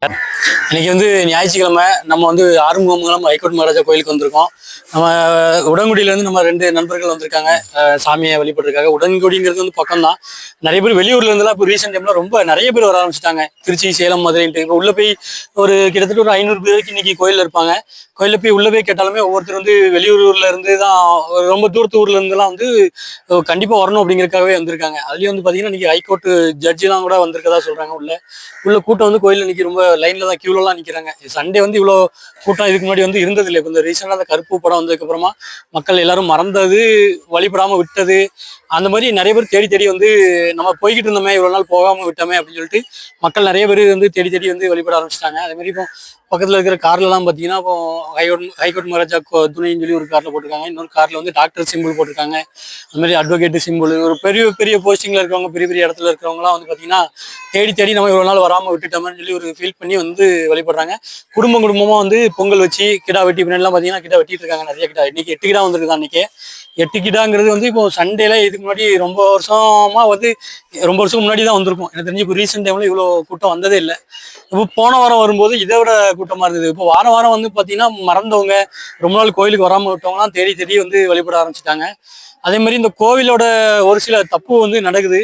இன்னைக்கு ஞாயிற்றுக்கிழமை நம்ம ஆறுமுகமங்கலம் ஹைகோர்ட் மகாராஜா கோயிலுக்கு வந்திருக்கோம். நம்ம உடன்குடியிலேருந்து நம்ம 2 நண்பர்கள் வந்திருக்காங்க. சாமியை வழிபட்டுருக்காங்க. உடன்குடிங்கிறது பக்கம் தான். நிறைய பேர் வெளியூர்ல இருந்தெல்லாம் இப்போ ரீசெண்ட் டைம்ல ரொம்ப நிறைய பேர் வர ஆரம்பிச்சிட்டாங்க. திருச்சி, சேலம், மதுரைன்ட்டு இப்போ உள்ள போய் கிட்டத்தட்ட ஒரு 500 பேருக்கு இன்னைக்கு கோயிலில் இருப்பாங்க. கோயிலில் போய் உள்ள போய் கேட்டாலுமே ஒவ்வொருத்தர் வெளியூர்ல இருந்து தான், ரொம்ப தூரத்து ஊர்ல இருந்துலாம் கண்டிப்பா வரணும் அப்படிங்கிறதுக்காகவே வந்திருக்காங்க. அதுலயும் பாத்தீங்கன்னா இன்னைக்கு ஹைகோர்ட் ஜட்ஜிலாம் கூட வந்திருக்கதா சொல்றாங்க. உள்ள கூட்டம் கோயில் இன்னைக்கு ரொம்ப லைன்ல தான் கியூலாம் நிக்கிறாங்க. சண்டே இவ்வளோ கூட்டம் இதுக்கு முன்னாடி இருந்தது இல்லை. இப்போ இந்த ரீசெண்டாக அந்த கருப்பு படம் வந்ததுக்கு அப்புறமா மக்கள் எல்லாரும் மறந்தது, வழிபடாம விட்டது, அந்த மாதிரி நிறைய பேர் தேடி தேடி நம்ம போய்கிட்டு இருந்தோமே, இவ்வளவு நாள் போகாம விட்டோமே அப்படின்னு சொல்லிட்டு மக்கள் நிறைய பேர் தேடி தேடி வழிபட ஆரம்பிச்சிட்டாங்க. அதே மாதிரி இப்போ பக்கத்தில் இருக்கிற கார்ல எல்லாம் பார்த்தீங்கன்னா இப்போ ஹைகோர்ட் மகாராஜா துணைன்னு சொல்லி ஒரு கார்ல போட்டிருக்காங்க. இன்னொரு கார்ல டாக்டர் சிம்பிள் போட்டிருக்காங்க. அது மாதிரி அட்வொகேட் சிம்பிள், ஒரு பெரிய பெரிய போஸ்டிங்ல இருக்கிறவங்க, பெரிய பெரிய இடத்துல இருக்கிறவங்கலாம் பார்த்தீங்கன்னா தேடி தேடி நம்ம இவ்வளவு நாள் வராம விட்டுட்டோம்னு சொல்லி ஒரு ஃபீல் பண்ணி வழிபடுறாங்க. குடும்பமா பொங்கல் வச்சு கிடா வெட்டி பின்னாடிலாம் பார்த்தீங்கன்னா கிடா வெட்டிட்டு இருக்காங்க. நிறைய கிடா, இன்னைக்கு 8 கிடா வந்திருக்குதான். அன்னைக்கு 8 கிடாங்கிறது இப்போ சண்டேல இதுக்கு முன்னாடி ரொம்ப வருஷம் முன்னாடி தான் வந்திருக்கும். எனக்கு தெரிஞ்சு இப்போ ரீசெண்ட் டைம்ல இவ்வளோ கூட்டம் வந்ததே இல்லை. இப்போ போன வாரம் வரும்போது இதை விட கூட்டமா இருந்தது. இப்போ வாரம் பார்த்தீங்கன்னா மறந்தவங்க, ரொம்ப நாள் கோயிலுக்கு வராமல் விட்டவங்கலாம் தேடி தேடி வழிபட ஆரம்பிச்சிட்டாங்க. அதே மாதிரி இந்த கோவிலோட ஒரு சில தப்பு நடக்குது.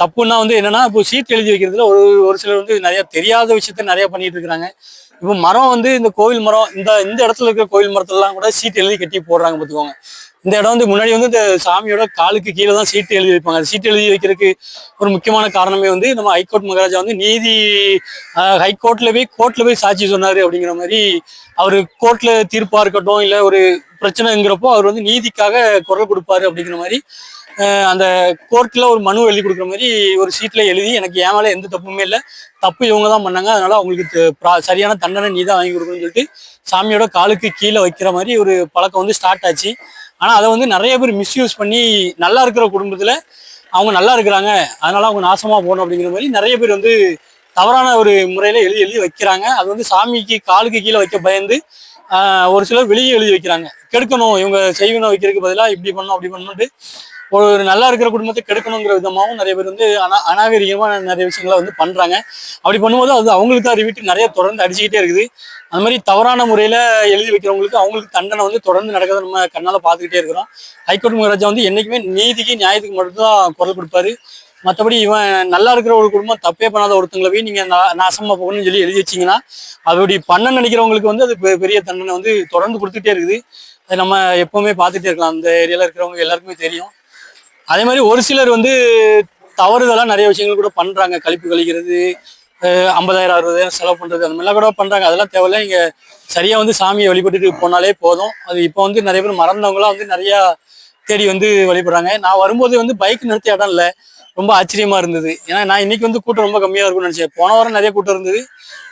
தப்புன்னா என்னன்னா, இப்போ சீட் எழுதி வைக்கிறதுல ஒரு சிலர் நிறைய தெரியாத விஷயத்த நிறைய பண்ணிட்டு இருக்கிறாங்க. இப்போ மரம் இந்த கோவில் மரம், இந்த இடத்துல இருக்கிற கோவில் மரத்துலலாம் கூட சீட் எழுதி கட்டி போடுறாங்க பார்த்துக்கோங்க. இந்த இடம் முன்னாடி இந்த சாமியோட காலுக்கு கீழே தான் சீட்டு எழுதி வைப்பாங்க. சீட்டு எழுதி வைக்கிறதுக்கு ஒரு முக்கியமான காரணமே நம்ம ஹைகோர்ட் மகாராஜா நீதி கோர்ட்ல போய் சாட்சி சொன்னாரு அப்படிங்கிற மாதிரி, அவரு கோர்ட்ல தீர்ப்பா இருக்கட்டும், இல்லை ஒரு பிரச்சனைங்கிறப்போ அவர் நீதிக்காக குரல் கொடுப்பாரு அப்படிங்கிற மாதிரி அந்த கோர்ட்ல ஒரு மனு எழுதி கொடுக்குற மாதிரி ஒரு சீட்ல எழுதி, எனக்கு என் மேல எந்த தப்புமே இல்லை, தப்பு இவங்க தான் பண்ணாங்க, அதனால அவங்களுக்கு சரியான தண்டனை நீ தான் வாங்கி கொடுக்கணும்னு சொல்லிட்டு சாமியோட காலுக்கு கீழே வைக்கிற மாதிரி ஒரு பழக்கம் ஸ்டார்ட் ஆச்சு. ஆனா அதை நிறைய பேர் மிஸ்யூஸ் பண்ணி நல்லா இருக்கிற குடும்பத்துல அவங்க நல்லா இருக்கிறாங்க, அதனால அவங்க நாசமா போகணும் அப்படிங்கிற மாதிரி நிறைய பேர் தவறான ஒரு முறையில எழுதி வைக்கிறாங்க. அது சாமிக்கு காலுக்கு கீழே வைக்க பயந்து ஒரு சிலர் வெளியே எழுதி வைக்கிறாங்க. கெடுக்கணும், இவங்க செய்வன வைக்கிறதுக்கு பதிலாக இப்படி பண்ணணும் அப்படி பண்ணணும்ட்டு ஒரு நல்லா இருக்கிற குடும்பத்தை கெடுக்கணுங்கிற விதமாகவும் நிறைய பேர் அநாகரிகமாக நிறைய விஷயங்களை பண்றாங்க. அப்படி பண்ணும்போது அது அவங்களுக்கு தான் ரிவிட்டு நிறைய தொடர்ந்து அடிச்சுக்கிட்டே இருக்குது. அந்த மாதிரி தவறான முறையில எழுதி வைக்கிறவங்களுக்கு அவங்களுக்கு தண்டனை தொடர்ந்து நடக்கிறத நம்ம கண்ணால பார்த்துக்கிட்டே இருக்கிறோம். ஹைகோர்ட் மகாராஜா என்னைக்குமே நீதிக்கு நியாயத்துக்கு மட்டும்தான் குரல் கொடுப்பாரு. மற்றபடி இவன் நல்லா இருக்கிற ஒரு குடும்பம் தப்பே பண்ணாத ஒருத்தங்களை போய் நீங்க நாசமா போகணும்னு சொல்லி எழுதி வச்சிங்கன்னா, அப்படி பண்ண நினைக்கிறவங்களுக்கு அது பெரிய தண்டனை தொடர்ந்து கொடுத்துட்டே இருக்குது. அதை நம்ம எப்பவுமே பார்த்துட்டே இருக்கலாம். அந்த ஏரியால இருக்கிறவங்க எல்லாருக்குமே தெரியும். அதே மாதிரி ஒரு சிலர் தவறுதெல்லாம் நிறைய விஷயங்கள் கூட பண்றாங்க. கழிப்பு கழிக்கிறது, 50,000 60,000 செலவு பண்றது, அந்த மாதிரிலாம் கூட பண்றாங்க. அதெல்லாம் தேவையில்ல. நீங்க சரியா சாமியை வழிபட்டுட்டு போனாலே போதும். அது இப்போ நிறைய பேர் மறந்தவங்களாம் நிறைய தேடி வழிபடுறாங்க. நான் வரும்போது பைக் நிறுத்த இடம் இல்லை, ரொம்ப ஆச்சரியமா இருந்தது. ஏன்னா நான் இன்னைக்கு கூட்டம் ரொம்ப கம்மியா இருக்கும்னு நினைச்சேன். போன வாரம் நிறைய கூட்டம் இருந்தது,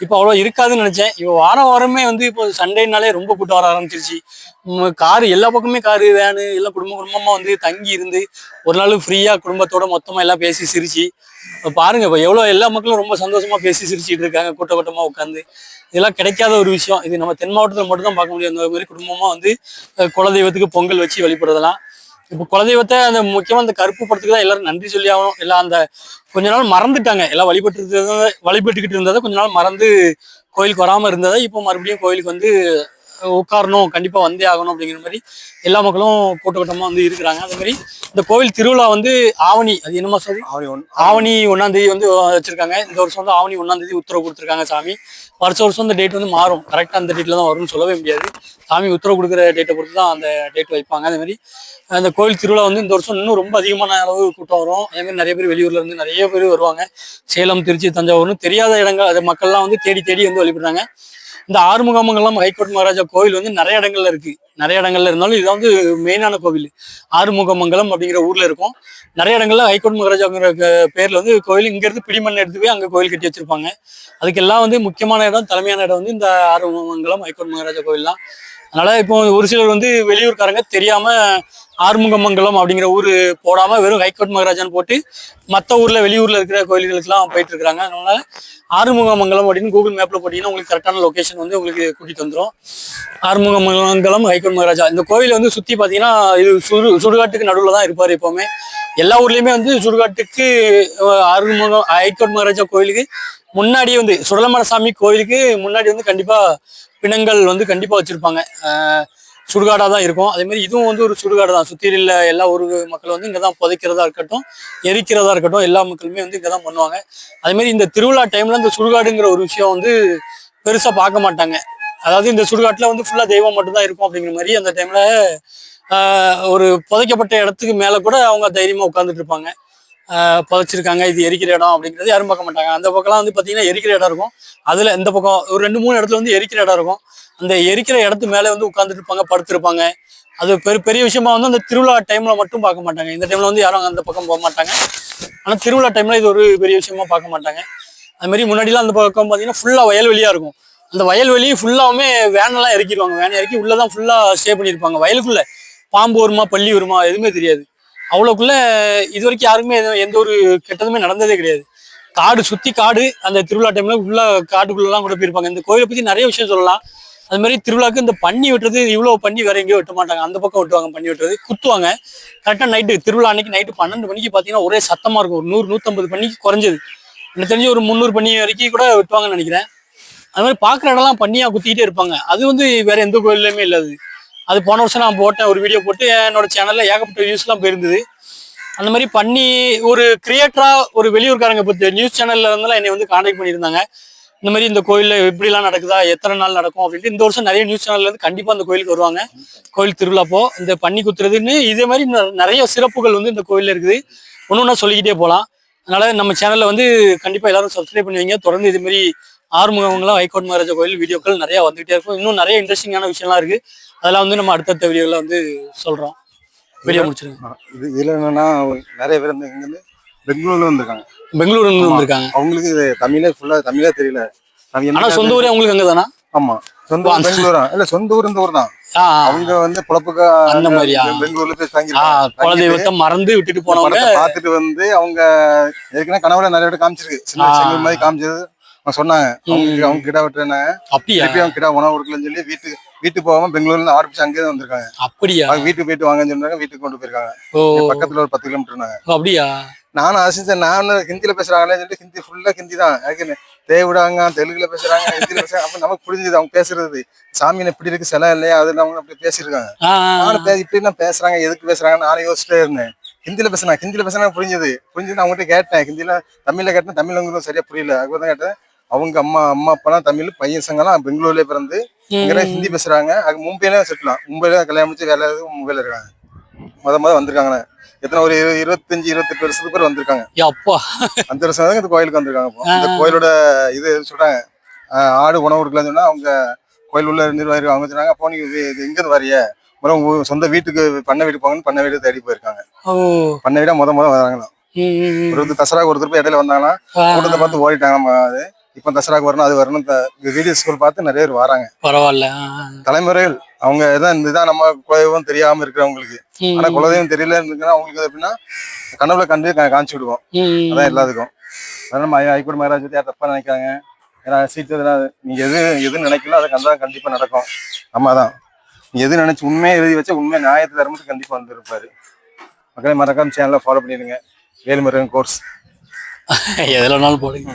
இப்போ அவ்வளோ இருக்காதுன்னு நினைச்சேன். இப்போ வாரமே இப்போ சண்டேனாலே ரொம்ப கூட்டம் வர ஆரம்பிச்சிருச்சு. காரு எல்லா பக்கமே, காரு வேனு எல்லாம் குடும்பமா தங்கி இருந்து ஒரு நாள் ஃப்ரீயா குடும்பத்தோட மொத்தமா எல்லாம் பேசி சிரிச்சு பாருங்க. இப்போ எவ்வளோ எல்லா மக்களும் ரொம்ப சந்தோஷமா பேசி சிரிச்சுட்டு இருக்காங்க, கூட்டமா உட்காந்து. இதெல்லாம் கிடைக்காத ஒரு விஷயம். இது நம்ம தென் மாவட்டத்தில் மட்டும் தான் பார்க்க முடியும். அந்த மாதிரி குடும்பமா குலதெய்வத்துக்கு பொங்கல் வச்சு வழிபடுறதெல்லாம். இப்போ குலதெய்வத்தை அந்த முக்கியமா அந்த கருப்பு படத்துக்கு தான் எல்லாரும் நன்றி சொல்லி ஆகணும். எல்லாம் அந்த கொஞ்ச நாள் மறந்துட்டாங்க. எல்லாம் வழிபட்டுக்கிட்டு இருந்ததை கொஞ்ச நாள் மறந்து கோயிலுக்கு வராம இருந்ததை இப்போ மறுபடியும் கோயிலுக்கு உட்காரணும், கண்டிப்பா வந்தே ஆகணும் அப்படிங்கிற மாதிரி எல்லா மக்களும் கூட்டமா இருக்கிறாங்க. அதே மாதிரி இந்த கோவில் திருவிழா ஆவணி, அது என்னமா சொல்லி ஆவணி 1ஆம் தேதி வச்சிருக்காங்க. இந்த வருஷம் ஆவணி 1ஆம் தேதி உத்தரவு கொடுத்துருக்காங்க சாமி. வருஷம் இந்த டேட் மாறும். கரெக்டா அந்த டேட்ல தான் வரும்னு சொல்லவே முடியாது. சாமி உத்தரவு கொடுக்குற டேட்டை பொறுத்து தான் அந்த டேட் வைப்பாங்க. அதே மாதிரி அந்த கோவில் திருவிழா இந்த வருஷம் இன்னும் ரொம்ப அதிகமான அளவு கூட்டம் வரும். அதே மாதிரி நிறைய பேர் வெளியூர்ல இருந்து நிறைய பேர் வருவாங்க. சேலம், திருச்சி, தஞ்சாவூர்னு தெரியாத இடங்கள், அது மக்கள்லாம் தேடி தேடி வழிபடுறாங்க. இந்த ஆறுமுகமங்கலம் ஹைகோர்ட் மகாராஜா கோவில் நிறைய இடங்கள்ல இருக்கு. நிறைய இடங்கள்ல இருந்தாலும் இது மெயினான கோவில். ஆறுமுகமங்கலம் அப்படிங்கிற ஊர்ல இருக்கும். நிறைய இடங்கள்ல ஹைகோர்ட் மகாராஜாங்கிற பேர்ல கோவில் இங்க இருந்து பிடிமண் எடுத்து போய் அங்க கோவில் கட்டி வச்சிருப்பாங்க. அதுக்கெல்லாம் முக்கியமான இடம், தலைமையான இடம் இந்த ஆறுமுகமங்கலம் ஹைகோர்ட் மகாராஜா கோவில் தான். அதனால இப்போ ஒரு சிலர் வெளியூர்காரங்க தெரியாம ஆறுமுகமங்கலம் அப்படிங்கிற ஊர் போடாம வெறும் ஹைகோர்ட் மகாராஜான்னு போட்டு மற்ற ஊர்ல வெளியூர்ல இருக்கிற கோயில்களுக்கெல்லாம் போயிட்டு இருக்காங்க. அதனால ஆறுமுகமங்கலம் அப்படின்னு கூகுள் மேப்ல போட்டீங்கன்னா உங்களுக்கு கரெக்டான லொகேஷன் உங்களுக்கு கூட்டிட்டு வந்துடும். ஆறுமுகமங்கலம் ஹைகோர்ட் மகாராஜா இந்த கோவில் சுத்தி பாத்தீங்கன்னா இது சுடுகாட்டுக்கு நடுவுல தான் இருப்பாரு எப்பவுமே. எல்லா ஊர்லயுமே சுடுகாட்டுக்கு ஹைகோர்ட் மகாராஜா கோயிலுக்கு முன்னாடியே வந்து சுடலமலை சாமி கோயிலுக்கு முன்னாடி வந்து கண்டிப்பா பிணங்கள் வந்து கண்டிப்பா வச்சிருப்பாங்க. சுடுகாடா தான் இருக்கும். அதே மாதிரி இதுவும் வந்து ஒரு சுடுகாடு தான். சுத்தியில எல்லா ஊர் மக்கள் வந்து இங்கதான் புதைக்கிறதா இருக்கட்டும், எரிக்கிறதா இருக்கட்டும், எல்லா மக்களுமே வந்து இங்கதான் பண்ணுவாங்க. அதே மாதிரி இந்த திருவிழா டைம்ல இந்த சுடுகாடுங்கிற ஒரு விஷயம் வந்து பெருசா பார்க்க மாட்டாங்க. அதாவது இந்த சுடுகாட்டுல வந்து ஃபுல்லா தெய்வம் மட்டும்தான் இருக்கும் அப்படிங்கிற மாதிரி அந்த டைம்ல ஒரு புதைக்கப்பட்ட இடத்துக்கு மேல கூட அவங்க தைரியமா உட்காந்துட்டு இருப்பாங்க. புதைச்சிருக்காங்க, இது எரிக்கிற இடம் அப்படிங்கிறது யாரும் பார்க்க மாட்டாங்க. அந்த பக்கம்லாம் வந்து பாத்தீங்கன்னா எரிக்கிற இடம் இருக்கும். அதுல இந்த பக்கம் ஒரு 2 3 இடத்துல வந்து எரிக்கிற இடம் இருக்கும். அந்த எரிக்கிற இடத்து மேல வந்து உட்கார்ந்துட்டு இருப்பாங்க, படுத்திருப்பாங்க. அது பெரிய விஷயமா வந்து அந்த திருவிழா டைம்ல மட்டும் பார்க்க மாட்டாங்க. இந்த டைம்ல வந்து யாரும் அந்த பக்கம் போக மாட்டாங்க. ஆனா திருவிழா டைம்ல இது ஒரு பெரிய விஷயமா பார்க்க மாட்டாங்க. அது மாதிரி முன்னாடிலாம் அந்த பக்கம் பாத்தீங்கன்னா ஃபுல்லா வயல்வெளியா இருக்கும். அந்த வயல்வெளி ஃபுல்லாவுமே வேன் எல்லாம் இறக்கிடுவாங்க. வேன் இறக்கி உள்ளதான் ஃபுல்லா ஸ்டே பண்ணியிருப்பாங்க. வயலுக்குள்ள பாம்பு வருமா, பள்ளி வருமா எதுவுமே தெரியாது. அவ்வளவுக்குள்ள இது வரைக்கும் யாருக்குமே எந்த ஒரு கெட்டதுமே நடந்ததே கிடையாது. காடு சுத்தி காடு. அந்த திருவிழா டைம்ல ஃபுல்லா காட்டுக்குள்ளலாம் கூட போயிருப்பாங்க. இந்த கோயிலை பத்தி நிறைய விஷயம் சொல்லலாம். அது மாதிரி திருவிழாக்கு இந்த பன்னி வெட்டுறது இவ்வளவு பண்ணி வேற எங்கேயும் வெட்ட மாட்டாங்க. அந்த பக்கம் வெட்டுவாங்க, பண்ணி வெட்டுறது குத்துவாங்க. கரெக்டா நைட்டு திருவிழா அன்னைக்கு நைட்டு 12 மணிக்கு பாத்தீங்கன்னா ஒரே சத்தமா இருக்கும். ஒரு 100 150 பண்ணிக்கு குறைஞ்சது. எனக்கு தெரிஞ்சு ஒரு 300 பண்ணி வரைக்கும் கூட வெட்டுவாங்கன்னு நினைக்கிறேன். அது மாதிரி பாக்குற இடம்லாம் பண்ணியா குத்திக்கிட்டே இருப்பாங்க. அது வந்து வேற எந்த கோயிலுமே இல்லாது. அது போன வருஷம் நான் போட்டேன், ஒரு வீடியோ போட்டு என்னோட சேனல்ல ஏகப்பட்ட வியூஸ் எல்லாம் போயிருந்தது. அந்த மாதிரி பண்ணி ஒரு கிரியேட்டரா ஒரு வெளியூர்காரங்க பத்தி நியூஸ் சேனல்ல இருந்தெல்லாம் என்னை வந்து கான்டாக்ட் பண்ணியிருந்தாங்க. இந்த மாதிரி இந்த கோயில்ல எப்படிலாம் நடக்குதா, எத்தனை நாள் நடக்கும் அப்படின்ட்டு. இந்த வருஷம் நிறைய நியூஸ் சேனல்ல இருந்து கண்டிப்பா அந்த கோயிலுக்கு வருவாங்க. கோயில் திருவிழாப்போ இந்த பண்ணி குத்துறதுன்னு இதே மாதிரி நிறைய சிறப்புகள் வந்து இந்த கோயில்ல இருக்குது. ஒன்னொன்னா சொல்லிக்கிட்டே போகலாம். அதனால நம்ம சேனல்ல வந்து கண்டிப்பா எல்லாரும் சப்ஸ்கிரைப் பண்ணுவீங்க. தொடர்ந்து இது மாதிரி ஆறுமுகமங்கலம் வைக்கோட் மகாராஜா கோயில் வீடியோக்கள் நிறைய வந்துகிட்டே இருக்கும். இன்னும் நிறைய இன்ட்ரெஸ்டிங்கான விஷயம்லாம் இருக்கு. அதெல்லாம் வந்து நம்ம அடுத்தடுத்த வீடியோல வந்து சொல்றோம். வீடியோ முடிச்சிருங்க. இதுல என்னன்னா நிறைய பேர் வந்து இங்க இருந்து பெங்களூர்ல வந்திருக்காங்க. பெங்களூர்ல இருந்து வந்திருக்காங்க. அவங்களுக்கு தமிழே ஃபுல்லா தமிழே தெரியல. ஆனா சொந்த ஊரே அவங்களுக்கு அங்கதானா? ஆமா, சொந்த ஊர் பெங்களூரா இல்ல, சொந்த ஊர் இந்த ஊர் தான். அவங்க வந்து பொழப்புக்கு அந்த மாதிரியா பெங்களூர்ல போய் தங்கி குலதெய்வத்தை மறந்து விட்டுட்டு போனவங்க பாத்துட்டு வந்து அவங்க ஏற்கனவே கனவுல நிறைய பேர் காமிச்சிருக்கு. சின்ன செங்கல் மாதிரி காமிச்சது சொன்னாங்க. அவங்க கிட்ட விட்டுறாங்க. அப்படியே அவங்க கிட்ட உணவு கொடுக்கலன்னு சொல்லி வீட்டுக்கு போகாம பெங்களூர்ல ஆரம்பிச்சு அங்கே வந்திருக்காங்க. அப்படியா? வீட்டுக்கு போயிட்டு வாங்கன்னு சொன்னாங்க. வீட்டுக்கு கொண்டு போயிருக்காங்க. பக்கத்துல ஒரு 10 கிலோமீட்டர். அப்படியா? நானும் ஆசிச்சேன். நானும் ஹிந்தியில பேசுறாங்களே சொல்லிட்டு ஹிந்தி ஃபுல்லா ஹிந்தி தான். தேவிடாங்க தெலுங்குல பேசுறாங்க, ஹிந்தியில பேசுறாங்க. அப்ப நமக்கு புரிஞ்சுது அவங்க பேசுறது. சாமியில இப்படி இருக்கு, சிலை இல்லையா, அதுல அவங்க அப்படி பேசியிருக்காங்க. நானும் இப்படி எல்லாம் பேசுறாங்க, எதுக்கு பேசுறாங்க நானும் யோசிச்சுட்டே இருந்தேன். ஹிந்தியில பேசுனா புரிஞ்சது. நான் அவங்ககிட்ட கேட்டேன். ஹிந்தியில தமிழ்ல கேட்டேன். தமிழ் உங்களுக்கு சரியா புரியல. அதுதான் கேட்டேன். அவங்க அம்மா அப்பாலாம் தமிழ், பையன் சங்கெல்லாம் பெங்களூர்லயே பிறந்து இங்க ஹிந்தி பேசுறாங்க. அது மும்பையில செட்டிலாம். மும்பைல கல்யாணம் முடிச்சு வேலை மும்பைல இருக்காங்க. முத வந்திருக்காங்க. எத்தனை ஒரு 25 28 வருஷத்துக்கு பேர் வந்திருக்காங்க. அந்த வருஷம் தான் இந்த கோயிலுக்கு வந்திருக்காங்க. இந்த கோயிலோட இது சொல்றாங்க, ஆடு உணவு கொடுக்கலாம்னு சொன்னா அவங்க கோயில் உள்ள நிர்வாகிகள் அவங்க சொன்னாங்க. அப்போ நீங்க எங்க இருந்து வரைய சொந்த வீட்டுக்கு பண்ணை வீடு போங்கன்னு பண்ணை வீடு தேடி போயிருக்காங்க. பண்ணை வீடா முத வராங்களாம். ஒரு தசராக்கு ஒருத்தர் போய் இடையில வந்தாங்கன்னா கூட்டத்தை பார்த்து ஓடிட்டாங்க. அது இப்ப தசராக்கு வரணும், அது வரணும். வீடியோ ஸ்கூல் பார்த்து நிறைய பேர் வராங்க. பரவாயில்ல. தலைமுறைகள் அவங்க இதுதான் நம்ம குலதெய்வம் தெரியாம இருக்கிறவங்களுக்கு. ஆனா குலதெய்வம் தெரியல அவங்களுக்கு எப்படின்னா கனவுல கண்டு காமிச்சு விடுவோம். அதான் எல்லாத்துக்கும். அதனால ஹைகோர்ட் மகாராஜ் பத்தி யார் தப்பா நினைக்காங்க. ஏன்னா சீட்டு நீங்க எது நினைக்கல அதை கண்டா கண்டிப்பா நடக்கும். நம்ம தான் நீ எது நினைச்சு உண்மையை எழுதி வச்சா உண்மையை நியாயத்தை தரமுட்டு கண்டிப்பா வந்துருப்பாரு. மக்களை மறக்காம சேனலை ஃபாலோ பண்ணிடுங்க. வேல்முருகன் கோர்ஸ் எதுலனாலும் போடுங்க.